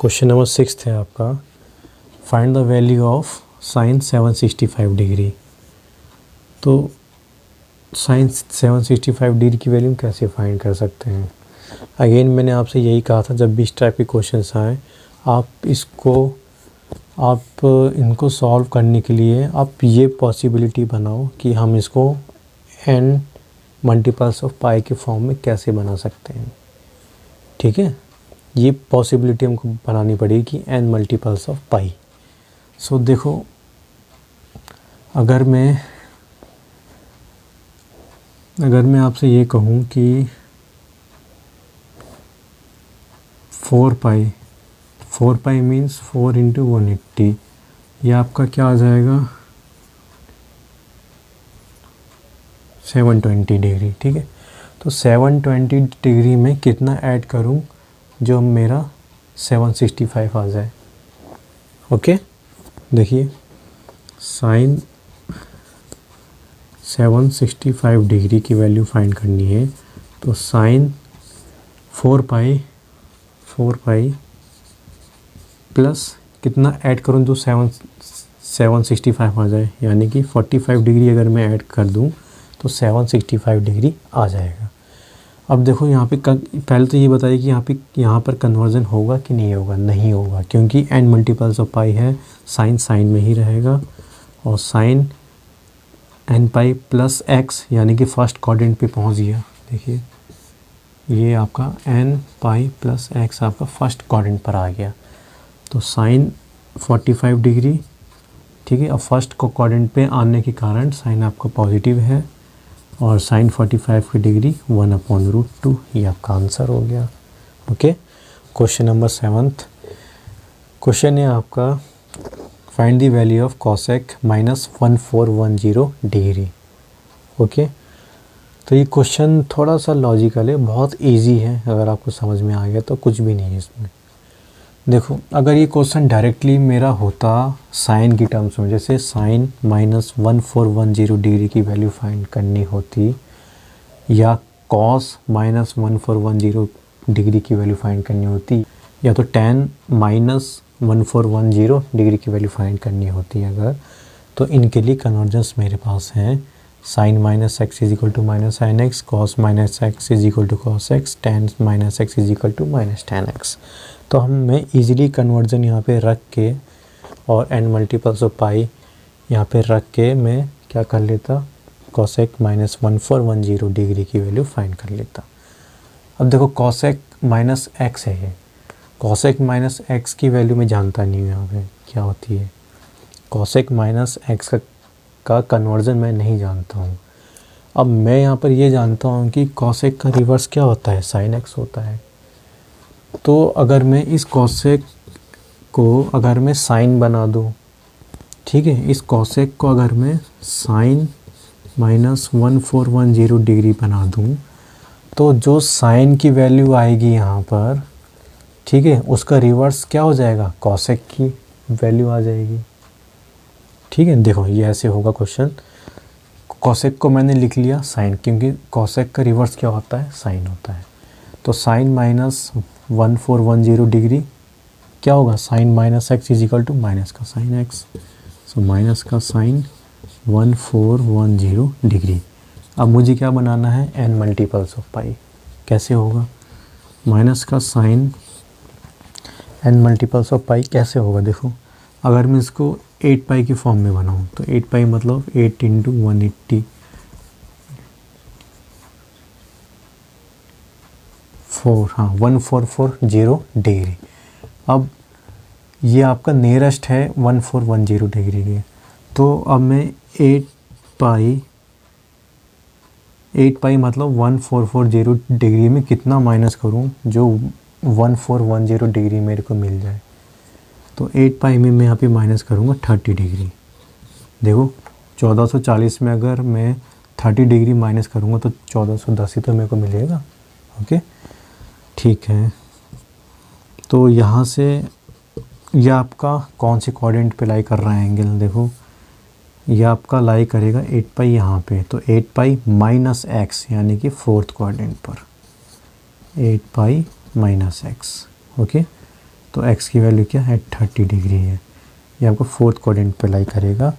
Question number 6 है आपका, find the value of sign 765 degree. तो साइन 765 डिग्री की वैल्यू कैसे फाइंड कर सकते हैं। अगेन मैंने आपसे यही कहा था, जब भी इस टाइप के क्वेश्चंस आए आप इनको सॉल्व करने के लिए आप ये पॉसिबिलिटी बनाओ कि हम इसको n मल्टीपल्स ऑफ पाई के फॉर्म में कैसे बना सकते हैं। ठीक है, ये पॉसिबिलिटी हमको बनानी पड़ेगी कि n मल्टीपल्स ऑफ पाई। सो देखो, अगर मैं आपसे ये कहूँ कि 4 पाई मीन्स 4 इंटू 180, ये आपका क्या आ जाएगा 720 डिग्री। ठीक है, तो 720 डिग्री में कितना ऐड करूं जो मेरा 765 आ जाए। ओके, देखिए साइन 765 डिग्री की वैल्यू फाइंड करनी है, तो साइन 4 पाई प्लस कितना ऐड करूं जो 765 आ जाए, यानी कि 45 डिग्री अगर मैं ऐड कर दूं तो 765 डिग्री आ जाएगा। अब देखो यहाँ पे पहले तो ये बताइए कि यहाँ पर कन्वर्जन होगा कि नहीं होगा। नहीं होगा, क्योंकि n मल्टीपल्स ऑफ पाई है, साइन में ही रहेगा और sine n pi plus x यानी कि फर्स्ट क्वाड्रेंट पे पहुँच गया। देखिए ये आपका n पाई प्लस x आपका फर्स्ट क्वाड्रेंट पर आ गया, तो साइन 45 डिग्री। ठीक है, अब फर्स्ट क्वाड्रेंट पे आने के कारण साइन आपका पॉजिटिव है और साइन 45 की डिग्री 1/√2, ये आपका आंसर हो गया। ओके, क्वेश्चन नंबर 7 क्वेश्चन है आपका, find the value of cosec -1410 degree. Okay, तो ये क्वेश्चन थोड़ा सा लॉजिकल है, बहुत इजी है, अगर आपको समझ में आ गया तो कुछ भी नहीं है इसमें। देखो, अगर ये क्वेश्चन डायरेक्टली मेरा होता साइन की टर्म्स में, जैसे साइन -1410 डिग्री की वैल्यू फाइंड करनी होती, या कॉस -1410 डिग्री की वैल्यू फाइंड करनी होती, या तो tan -1410 डिग्री की वैल्यू फाइंड करनी होती है अगर, तो इनके लिए कन्वर्जेंस मेरे पास है sine -x = -sin x, cos -x = cos x, tan -x = -tan x। तो मैं इजीली कन्वर्जन यहाँ पे रख के और n मल्टीपल्स ऑफ पाई यहाँ पे रख के मैं क्या कर लेता, कॉसेक -1410 डिग्री की वैल्यू फाइंड कर लेता। अब देखो कॉसेक -x है, ये कॉसेक -x की वैल्यू मैं जानता नहीं हूँ यहाँ पे क्या होती है। कॉसेक -x का कन्वर्जन मैं नहीं जानता हूँ। अब मैं यहाँ पर ये जानता हूँ कि कॉसेक का रिवर्स क्या होता है, साइन x होता है। तो अगर मैं इस कॉसेक को अगर मैं साइन बना दूँ, ठीक है, इस कॉसेक को अगर मैं साइन -1410 डिग्री बना दूँ, तो जो साइन की वैल्यू आएगी यहाँ पर, ठीक है, उसका रिवर्स क्या हो जाएगा, कॉसेक की वैल्यू आ जाएगी। ठीक है, देखो ये ऐसे होगा क्वेश्चन। कॉसेक को मैंने लिख लिया साइन, क्योंकि कॉसेक का रिवर्स क्या होता है, साइन होता है। तो साइन -1410 डिग्री क्या होगा, साइन -x = माइनस का साइन x, सो माइनस का साइन 1410 डिग्री। अब मुझे क्या बनाना है, n मल्टीपल्स ऑफ पाई। कैसे होगा, माइनस का साइन n मल्टीपल्स ऑफ पाई कैसे होगा। देखो, अगर मैं इसको 8 पाई की फॉर्म में बनाऊँ तो 8 पाई मतलब 8 × 180, 1440 डिग्री। अब ये आपका नियरेस्ट है 1410 डिग्री के, तो अब मैं 8 पाई मतलब 1440 डिग्री में कितना माइनस करूं जो 1410 डिग्री मेरे को मिल जाए। तो 8 पाई में मैं यहाँ पे माइनस करूँगा 30 डिग्री। देखो 1440 में अगर मैं 30 डिग्री माइनस करूँगा तो 1410 ही तो मेरे को मिलेगा। ओके, ठीक है, तो यहाँ से ये आपका कौन से क्वाड्रेंट पे लाई कर रहा है एंगल, देखो ये आपका लाई करेगा 8 पाई यहाँ पे, तो 8 पाई -x यानी कि फोर्थ क्वाड्रेंट पर, 8 पाई -x। ओके, तो एक्स की वैल्यू क्या है 30 डिग्री है। ये आपको फोर्थ क्वाड्रेंट पे लाई करेगा।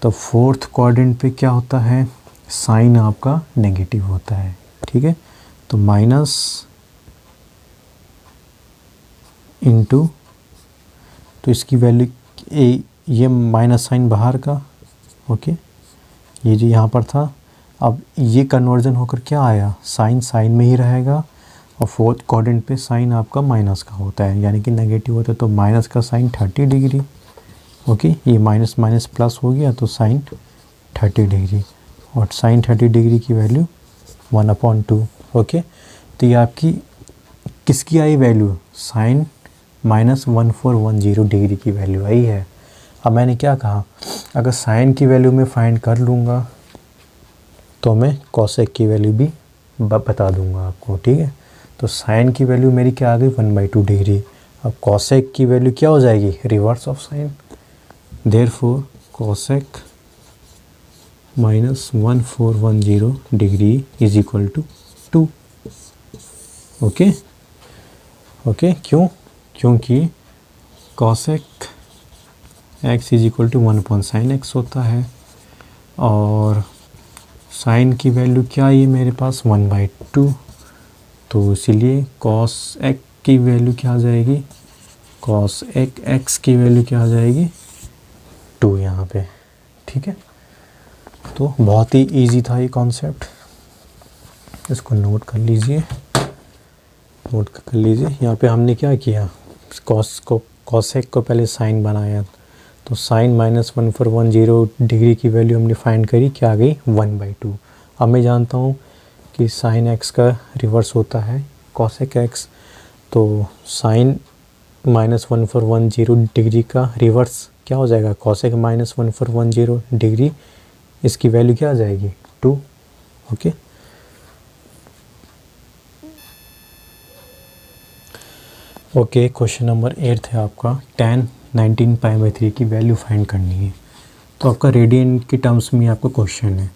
तो फोर्थ क्वाड्रेंट पे क्या होता है, साइन आपका नेगेटिव होता है, ठीक है। तो माइनस इनटू, तो इसकी वैल्यू ये माइनस साइन बाहर का, ओके, ये जो यहाँ पर था, अब ये कन्वर्जन होकर क्या आया, साइन साइन में ही रहेगा और फोर्थ क्वाड्रेंट पे साइन आपका माइनस का होता है, यानी कि नेगेटिव होता है। तो माइनस का साइन 30 डिग्री, ओके, ये माइनस माइनस प्लस हो गया तो साइन 30 डिग्री, और साइन 30 डिग्री की वैल्यू 1/2, ओके। तो ये आपकी किसकी आई वैल्यू, साइन -1410 डिग्री की वैल्यू आई है। अब मैंने क्या कहा, अगर साइन की वैल्यू मैं फाइंड कर लूँगा तो मैं कोसेक की वैल्यू भी बता दूंगा आपको, ठीक है। तो साइन की वैल्यू मेरी क्या आ गई 1/2 डिग्री। अब कोसेक की वैल्यू क्या हो जाएगी, reverse of sine, therefore cosec -1410 degree is equal to 2, okay okay. क्यों, क्योंकि cosec x is equal to 1/sin x होता है, और साइन की वैल्यू क्या है मेरे पास 1/2, तो इसीलिए cos x की वैल्यू क्या आ जाएगी, cos x की वैल्यू क्या आ जाएगी 2 यहाँ पे, ठीक है। तो बहुत ही इजी था ये कॉन्सेप्ट, इसको नोट कर लीजिए, नोट कर लीजिए। यहाँ पे हमने क्या किया, cosec को पहले साइन बनाया, तो साइन -1410 डिग्री की वैल्यू हमने फाइंड करी, क्या आ गई 1/2। अब मैं जानता हूँ कि साइन x का रिवर्स होता है cosec x, तो साइन -1410 डिग्री का रिवर्स क्या हो जाएगा, cosec -1410 डिग्री, इसकी वैल्यू क्या आ जाएगी 2, ओके। ओके, क्वेश्चन नंबर 8 है आपका, tan 19π/3 की वैल्यू फाइंड करनी है। तो आपका रेडियन के टर्म्स में आपका क्वेश्चन है,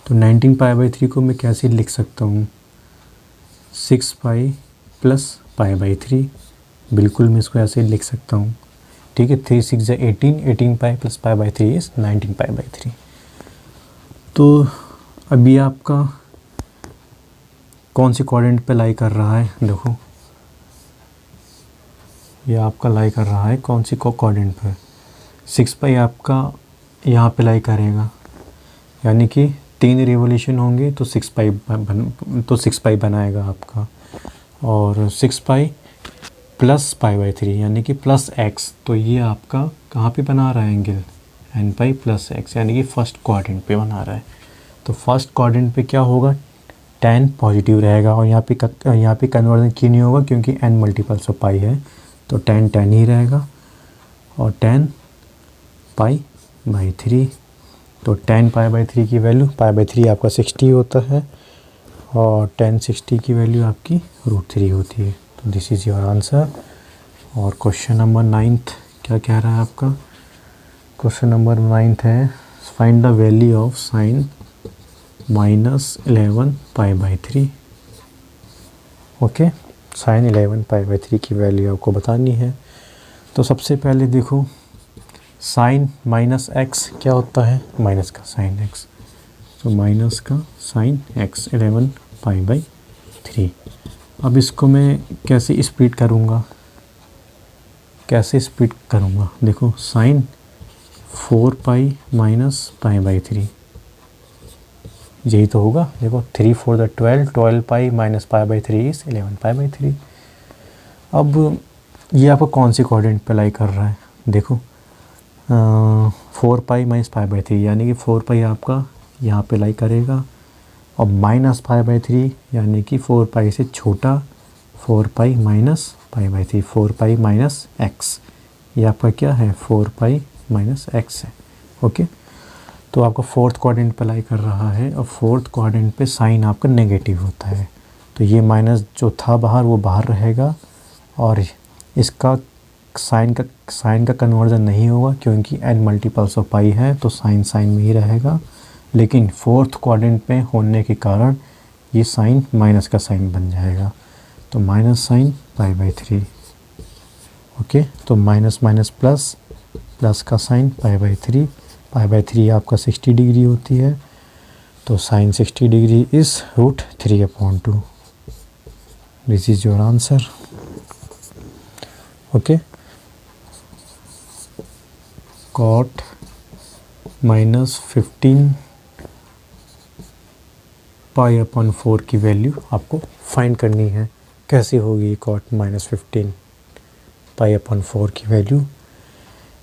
तो 19π/3 को मैं कैसे लिख सकता हूँ, 6π + π/3, बिल्कुल मैं इसको ऐसे लिख सकता हूँ, ठीक है। 3 6 18, 18π + π/3 इज़ 19π/3। तो अभी आपका कौन सी क्वाड्रेंट पे लाई कर रहा है, देखो ये आपका लाई कर रहा है कौन सी क्वाड्रेंट पे, 6π आपका यहाँ पे लाई करेगा, यानी कि 3 रिवोल्यूशन होंगे तो 6π बनाएगा आपका, और 6π + π/3 यानी कि +x, तो ये आपका कहाँ पे बना रहा है एंगल, nπ + x, यानी कि फर्स्ट क्वाड्रेंट पे बना रहा है। तो फर्स्ट क्वाड्रेंट पे क्या होगा, tan पॉजिटिव रहेगा, और यहाँ पे कन्वर्जन क्यों नहीं होगा, क्योंकि n मल्टीपल्स ऑफ पाई है, तो tan ही रहेगा, और tan π/3, तो tan π/3 की वैल्यू, π/3 आपका 60 होता है, और tan 60 की वैल्यू आपकी √3 होती है। तो दिस इज़ योर आंसर। और क्वेश्चन नंबर 9 क्या कह रहा है आपका, क्वेश्चन नंबर 9 है, find the value of sine -11π/3, okay. Sine 11π/3 की वैल्यू आपको बतानी है। तो सबसे पहले देखो, साइन -x क्या होता है, माइनस का साइन x, तो माइनस का साइन x 11π/3। अब इसको मैं कैसे स्प्लिट करूँगा, देखो साइन 4π - π/3, यही तो होगा, देखो 3 4 12, 12π - π/3 इज़ 11π/3। अब ये आपको कौन सी क्वाड्रेंट पे लाई कर रहा है, देखो 4π - π/3, यानी कि 4π आपका यहाँ पे लाई करेगा, और -π/3 यानी कि 4π से छोटा, 4π - π/3, 4π - x, ये आपका क्या है 4π - x है, ओके। तो आपका फोर्थ क्वाड्रेंट पे लाई कर रहा है, और फोर्थ क्वाड्रेंट पे साइन आपका नेगेटिव होता है, तो ये माइनस जो था बाहर वो बाहर रहेगा, और इसका साइन का कन्वर्जन नहीं होगा, क्योंकि n मल्टीपल्स ऑफ पाई है, तो साइन में ही रहेगा। लेकिन फोर्थ क्वाड्रेंट पे होने के कारण ये साइन माइनस का साइन बन जाएगा, तो माइनस साइन π/3, ओके, तो माइनस माइनस प्लस, प्लस का साइन पाई बाई थ्री आपका 60 डिग्री होती है, तो sine 60 degree is √3/2। This is your answer. Okay, cot -15 पाई/4 की वैल्यू आपको फाइंड करनी है। कैसे होगी कॉट -15 पाई/4 की वैल्यू?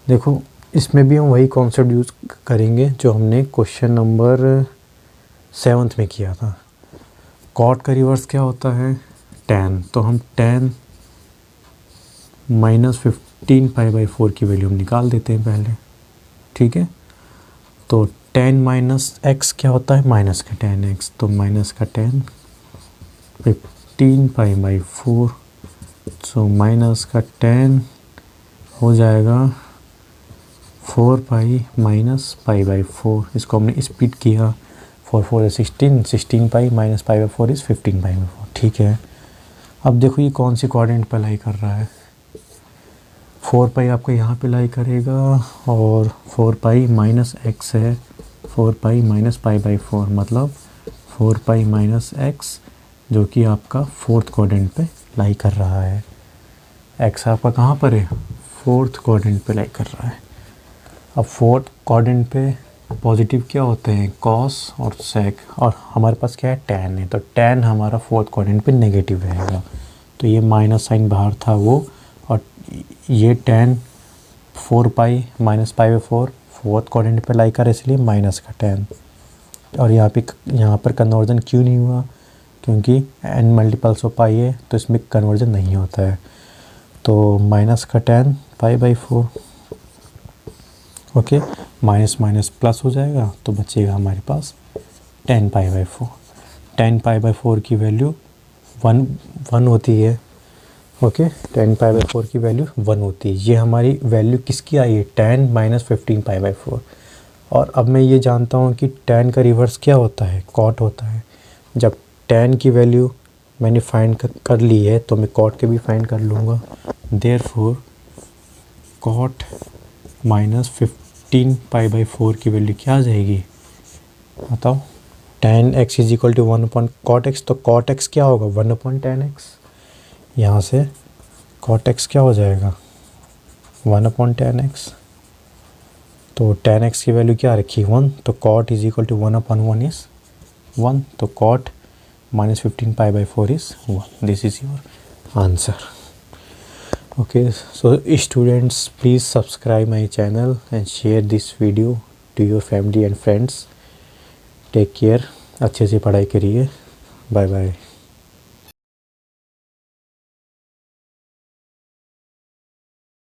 देखो, इसमें भी हम वही कॉन्सेप्ट यूज़ करेंगे जो हमने क्वेश्चन नंबर 7 में किया था। कॉट का रिवर्स क्या होता है? tan। तो हम tan -15 पाई/4 की वैल्यू हम निकाल देते हैं पहले, ठीक है। तो tan -x क्या होता है? माइनस का tan x, तो माइनस का tan 15 पाई/4, सो माइनस का tan हो जाएगा 4 पाई माइनस पाई/4। इसको हमने स्प्लिट किया, 4 4 16, 16 पाई माइनस पाई/4 इज़ 15 पाई/4, ठीक है। अब देखो ये कौन सी कोऑर्डिनेट पे लाई कर रहा है? 4 पाई आपको यहाँ पे लाई करेगा, और 4 पाई माइनस x है, 4 पाई माइनस पाई/4, मतलब 4 पाई माइनस x, जो कि आपका फोर्थ कोऑर्डिनेट पे लाई कर रहा है। x आपका कहाँ पर है? फोर्थ कोऑर्डिनेट पे लाई कर रहा है। अब फोर्थ कोऑर्डिनेट पे पॉजिटिव क्या होते हैं? कॉस और सेक, और हमारे पास क्या है? tan है, तो tan हमारा फोर्थ कोऑर्डिनेट पे नेगेटिव रहेगा। तो ये माइनस साइन बाहर था वो, और ये tan 4 पाई माइनस पाई/4 फोर्थ कोऑर्डिनेट पे लाई कर, इसलिए माइनस का tan। और यहाँ पर कन्वर्जन क्यों नहीं हुआ? क्योंकि n मल्टीपल्स ऑफ पाई है, तो इसमें कन्वर्जन नहीं होता है। तो माइनस का tan पाई/4, ओके, माइनस माइनस प्लस हो जाएगा, तो बचेगा हमारे पास tan पाई/4। tan पाई/4 की वैल्यू 1 होती है, ओके, tan पाई/4 की वैल्यू 1 होती है। ये हमारी वैल्यू किसकी आई है? tan -15 पाई/4। और अब मैं ये जानता हूँ कि tan का रिवर्स क्या होता है? cot होता है। जब tan की वैल्यू मैंने फाइंड कर ली है, तो मैं cot के भी फाइंड कर लूँगा। देयरफॉर cot -15 पाई/4 की वैल्यू क्या आ जाएगी? बताओ। tan x is equal to 1/cot x, तो cot x क्या होगा? 1/tan x। यहाँ से cot x क्या हो जाएगा? 1/tan x। तो tan x की वैल्यू क्या रखी? 1, तो cot is equal to 1/1 is 1, तो cot -15 पाई/4 is 1। This is your answer. Okay, so students, please subscribe my channel and share this video to your family and friends. Take care, अच्छे से पढ़ाई करिए। Bye bye.